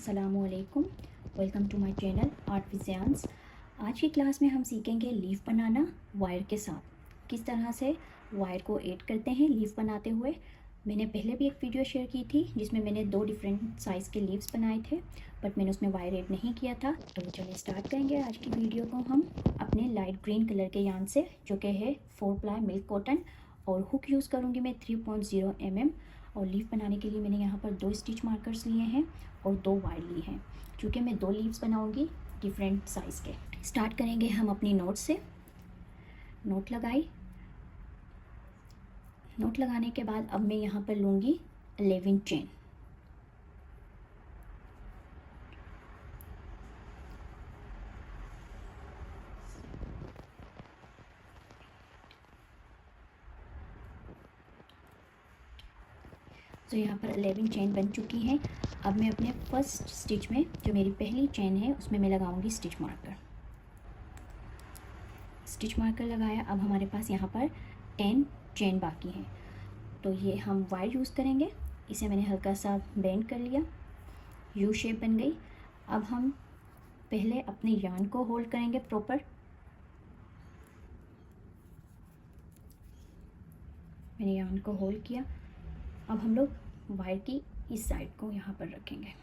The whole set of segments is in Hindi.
अस्सलामुअलैकुम। Welcome to my channel art visions. आज की क्लास में हम सीखेंगे लीफ बनाना वायर के साथ। किस तरह से वायर को ऐड करते हैं लीफ बनाते हुए। मैंने पहले भी एक वीडियो शेयर की थी जिसमें मैंने 2 डिफरेंट साइज़ के लीव्स बनाए थे, बट मैंने उसमें वायर ऐड नहीं किया था। तो चलिए स्टार्ट करेंगे आज की वीडियो को हम अपने लाइट ग्रीन कलर के यार्न से, जो कि है 4 प्लाई मिल्क कॉटन, और हुक यूज़ करूँगी मैं 3.0 mm। और लीफ बनाने के लिए मैंने यहाँ पर 2 स्टिच मार्कर्स लिए हैं और 2 वायर ली हैं, क्योंकि मैं 2 लीव्स बनाऊंगी डिफरेंट साइज़ के। स्टार्ट करेंगे हम अपनी नोट से। नोट लगाई। नोट लगाने के बाद अब मैं यहाँ पर लूँगी 11 चेन। तो यहाँ पर 11 चेन बन चुकी हैं। अब मैं अपने फर्स्ट स्टिच में, जो मेरी पहली चेन है, उसमें मैं लगाऊंगी स्टिच मार्कर। स्टिच मार्कर लगाया। अब हमारे पास यहाँ पर 10 चेन बाकी हैं, तो ये हम वायर यूज़ करेंगे। इसे मैंने हल्का सा बेंड कर लिया, यू शेप बन गई। अब हम पहले अपने यार्न को होल्ड करेंगे प्रॉपर। मैंने यार्न को होल्ड किया। अब हम लोग वायर की इस साइड को यहाँ पर रखेंगे।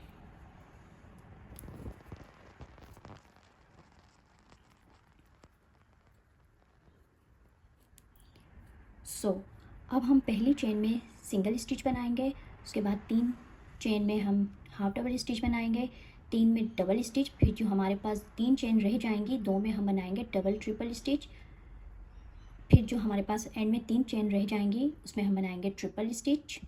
अब हम पहली चेन में सिंगल स्टिच बनाएंगे, उसके बाद 3 चेन में हम हाफ डबल स्टिच बनाएंगे, 3 में डबल स्टिच, फिर जो हमारे पास 3 चेन रह जाएंगी 2 में हम बनाएंगे डबल ट्रिपल स्टिच, फिर जो हमारे पास एंड में 3 चेन रह जाएंगी उसमें हम बनाएंगे ट्रिपल स्टिच,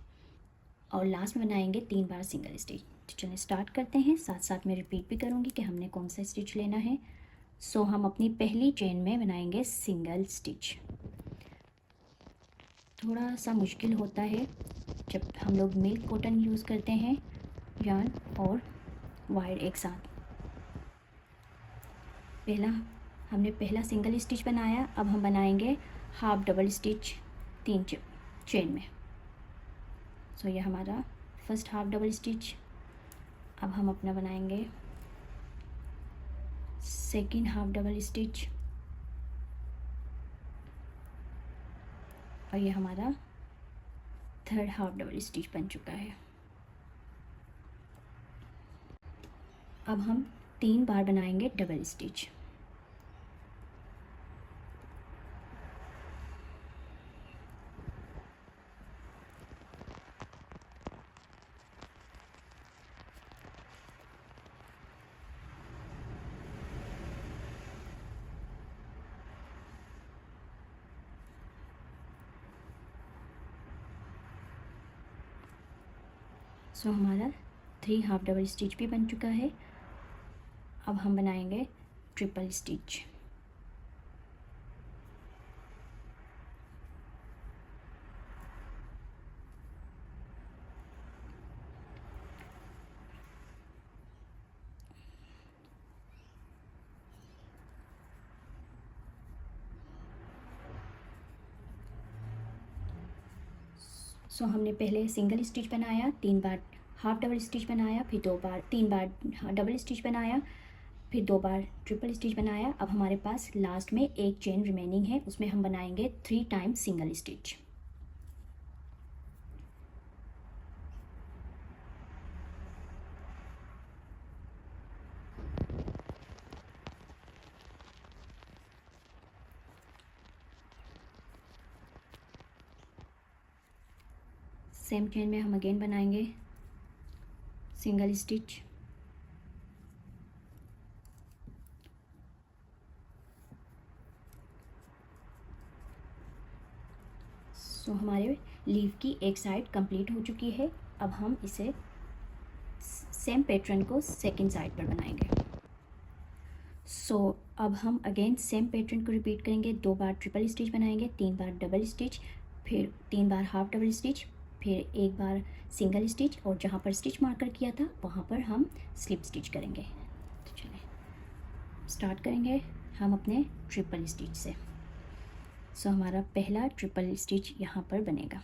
और लास्ट में बनाएंगे 3 बार सिंगल स्टिच। तो चलिए स्टार्ट करते हैं। साथ साथ मैं रिपीट भी करूँगी कि हमने कौन सा स्टिच लेना है। हम अपनी पहली चेन में बनाएंगे सिंगल स्टिच। थोड़ा सा मुश्किल होता है जब हम लोग मिल्क कॉटन यूज़ करते हैं, यार्न और वायर एक साथ। हमने पहला सिंगल स्टिच बनाया। अब हम बनाएंगे हाफ डबल स्टिच 3 चेन में। ये हमारा फर्स्ट हाफ डबल स्टिच। अब हम अपना बनाएंगे सेकंड हाफ डबल स्टिच, और ये हमारा थर्ड हाफ डबल स्टिच बन चुका है। अब हम 3 बार बनाएंगे डबल स्टिच। हमारा 3 हाफ डबल स्टिच भी बन चुका है। अब हम बनाएंगे ट्रिपल स्टिच। हमने पहले सिंगल स्टिच बनाया, 3 बार हाफ डबल स्टिच बनाया, फिर 3 बार डबल स्टिच बनाया, फिर 2 बार ट्रिपल स्टिच बनाया। अब हमारे पास लास्ट में एक चेन रिमेनिंग है, उसमें हम बनाएंगे 3 times single stitch. Same chain में हम अगेन बनाएंगे सिंगल स्टिच। हमारे लीव की एक साइड कंप्लीट हो चुकी है। अब हम इसे सेम पैटर्न को सेकंड साइड पर बनाएंगे। अब हम अगेन सेम पैटर्न को रिपीट करेंगे। 2 बार ट्रिपल स्टिच बनाएंगे, 3 बार डबल स्टिच, फिर 3 बार हाफ डबल स्टिच, फिर 1 बार सिंगल स्टिच, और जहाँ पर स्टिच मार्कर किया था वहाँ पर हम स्लिप स्टिच करेंगे। तो चलिए स्टार्ट करेंगे हम अपने ट्रिपल स्टिच से। हमारा पहला ट्रिपल स्टिच यहाँ पर बनेगा।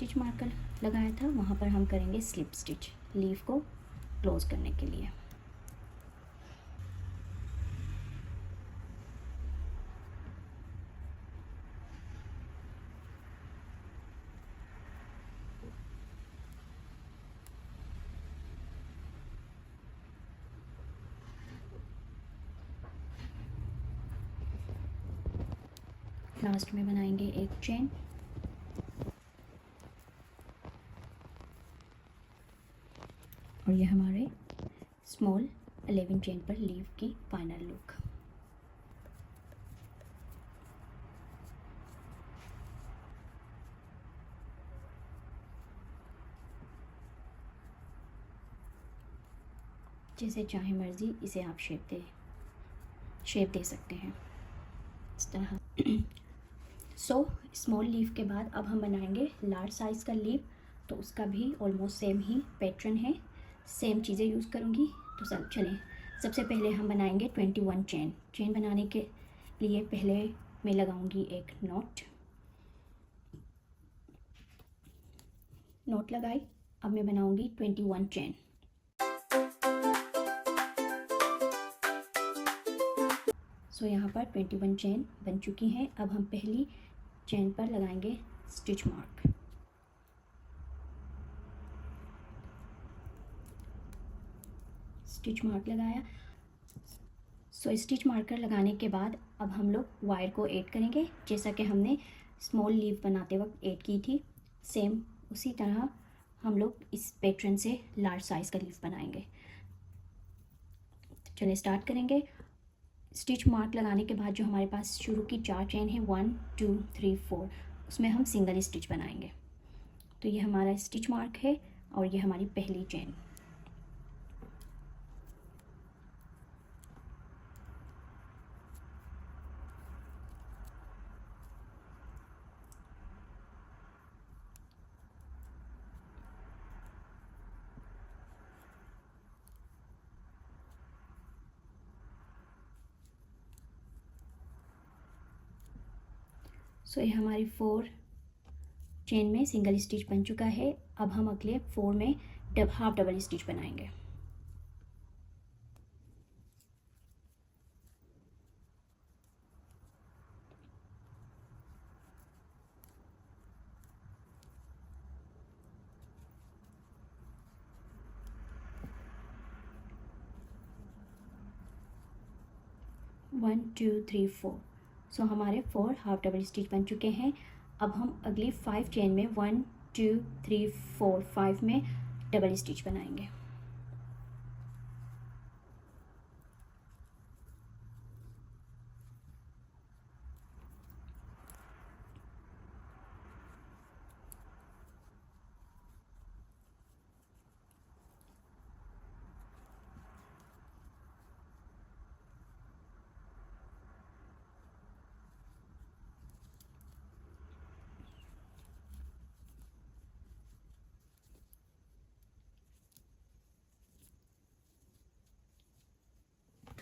स्टिच मार्कर लगाया था वहाँ पर हम करेंगे स्लिप स्टिच लीफ को क्लोज करने के लिए। लास्ट में बनाएंगे एक चेन, और ये हमारे स्मॉल 11 चेन पर लीव की फाइनल लुक। जैसे चाहे मर्जी इसे आप शेप दे सकते हैं इस तरह। सो स्मॉल लीफ के बाद अब हम बनाएंगे लार्ज साइज़ का लीफ, तो उसका भी ऑलमोस्ट सेम ही पैटर्न है, सेम चीज़ें यूज़ करूँगी। तो चलें सबसे पहले हम बनाएंगे 21 चेन बनाने के लिए पहले मैं लगाऊंगी एक नॉट लगाई। अब मैं बनाऊंगी 21 चेन। सो यहाँ पर 21 चेन बन चुकी हैं। अब हम पहली चेन पर लगाएंगे स्टिच मार्क। स्टिच मार्क लगाया। सो स्टिच मार्कर लगाने के बाद अब हम लोग वायर को ऐड करेंगे, जैसा कि हमने स्मॉल लीफ बनाते वक्त ऐड की थी, सेम उसी तरह हम लोग इस पैटर्न से लार्ज साइज़ का लीफ बनाएंगे। चलिए स्टार्ट करेंगे। स्टिच मार्क लगाने के बाद जो हमारे पास शुरू की 4 चेन है 1 2 3 4, उसमें हम सिंगल स्टिच बनाएंगे। तो ये हमारा स्टिच मार्क है और ये हमारी पहली चेन। सो ये हमारी 4 चेन में सिंगल स्टिच बन चुका है। अब हम अगले 4 में हाफ डबल स्टिच बनाएंगे। One two three four. So हमारे 4 हाफ डबल स्टिच बन चुके हैं। अब हम अगली 5 चेन में 1 2 3 4 5 में डबल स्टिच बनाएंगे।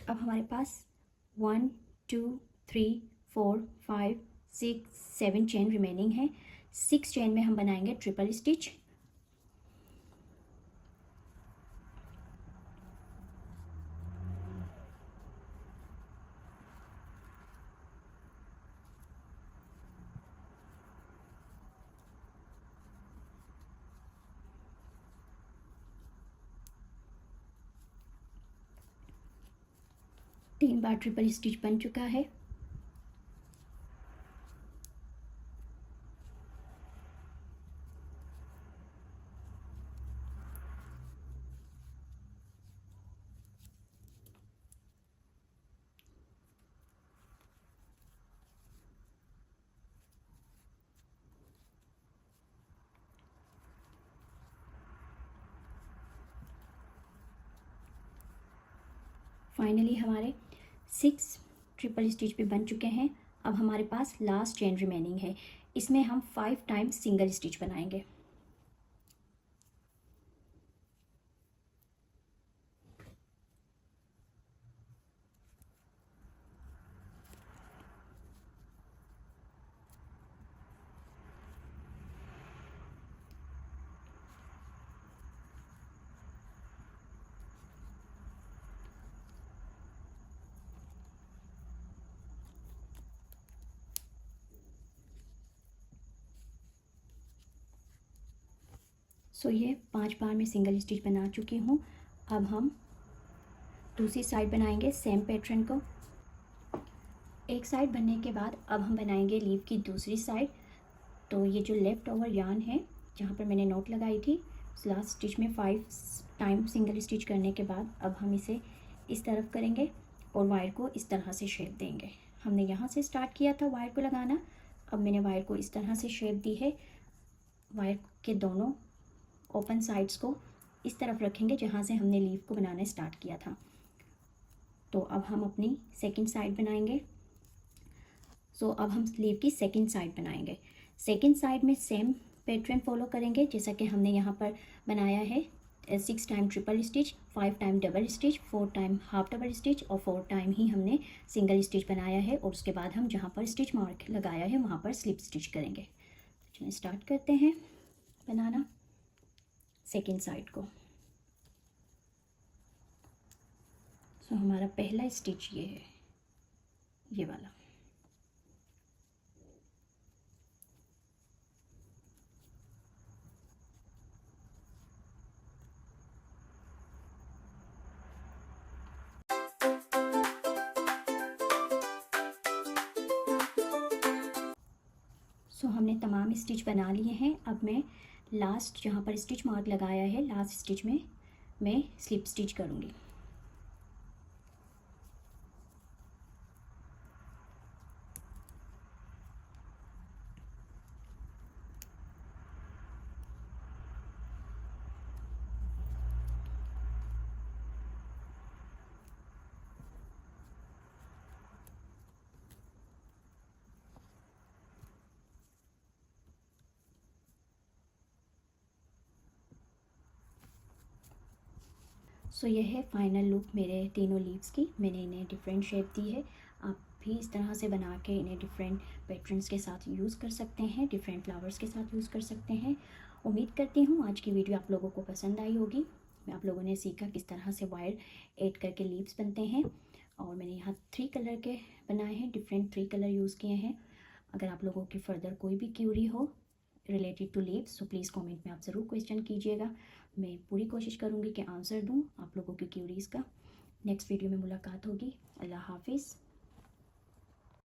अब हमारे पास 1 2 3 4 5 6 7 चेन रिमेनिंग है। 6 चेन में हम बनाएंगे ट्रिपल स्टिच। तीन बार ट्रिपल स्टिच बन चुका है। फाइनली हमारे 6 ट्रिपल स्टिच भी बन चुके हैं। अब हमारे पास लास्ट चेन रिमेनिंग है, इसमें हम 5 टाइम्स सिंगल स्टिच बनाएंगे। सो ये 5 बार मैं सिंगल स्टिच बना चुकी हूँ। अब हम दूसरी साइड बनाएंगे सेम पैटर्न को। एक साइड बनने के बाद अब हम बनाएंगे लीव की दूसरी साइड। तो ये जो लेफ़्ट ओवर यार्न है जहाँ पर मैंने नोट लगाई थी, उस लास्ट स्टिच में 5 टाइम सिंगल स्टिच करने के बाद अब हम इसे इस तरफ करेंगे और वायर को इस तरह से शेप देंगे। हमने यहाँ से स्टार्ट किया था वायर को लगाना, अब मैंने वायर को इस तरह से शेप दी है। वायर के दोनों ओपन साइड्स को इस तरफ रखेंगे जहाँ से हमने लीव को बनाना स्टार्ट किया था। तो अब हम अपनी सेकंड साइड बनाएंगे। सो अब हम लीव की सेकंड साइड बनाएंगे। सेकंड साइड में सेम पैटर्न फॉलो करेंगे जैसा कि हमने यहाँ पर बनाया है। 6 time triple stitch, 5 time double stitch, 4 time half double stitch और 4 टाइम ही हमने सिंगल स्टिच बनाया है। और उसके बाद हम जहाँ पर स्टिच मार्क लगाया है वहाँ पर स्लिप स्टिच करेंगे। चलिए स्टार्ट करते हैं बनाना सेकंड साइड को। सो हमारा पहला स्टिच ये है, ये वाला। सो हमने तमाम स्टिच बना लिए हैं। अब मैं लास्ट जहाँ पर स्टिच मार्क लगाया है लास्ट स्टिच में मैं स्लिप स्टिच करूँगी। सो यह है फाइनल लुक मेरे तीनों लीव्स की। मैंने इन्हें डिफरेंट शेप दी है। आप भी इस तरह से बना के इन्हें डिफरेंट पैटर्न्स के साथ यूज़ कर सकते हैं, डिफरेंट फ्लावर्स के साथ यूज़ कर सकते हैं। उम्मीद करती हूँ आज की वीडियो आप लोगों को पसंद आई होगी। आप लोगों ने सीखा किस तरह से वायर ऐड करके लीव्स बनते हैं। और मैंने यहाँ 3 कलर के बनाए हैं, डिफरेंट 3 कलर यूज़ किए हैं। अगर आप लोगों की फ़र्दर कोई भी क्यूरी हो related to leaves, so please comment में आप ज़रूर क्वेश्चन कीजिएगा। मैं पूरी कोशिश करूँगी कि आंसर दूँ आप लोगों की क्यूरीज़ का। नेक्स्ट वीडियो में मुलाकात होगी। अल्लाह हाफिज़।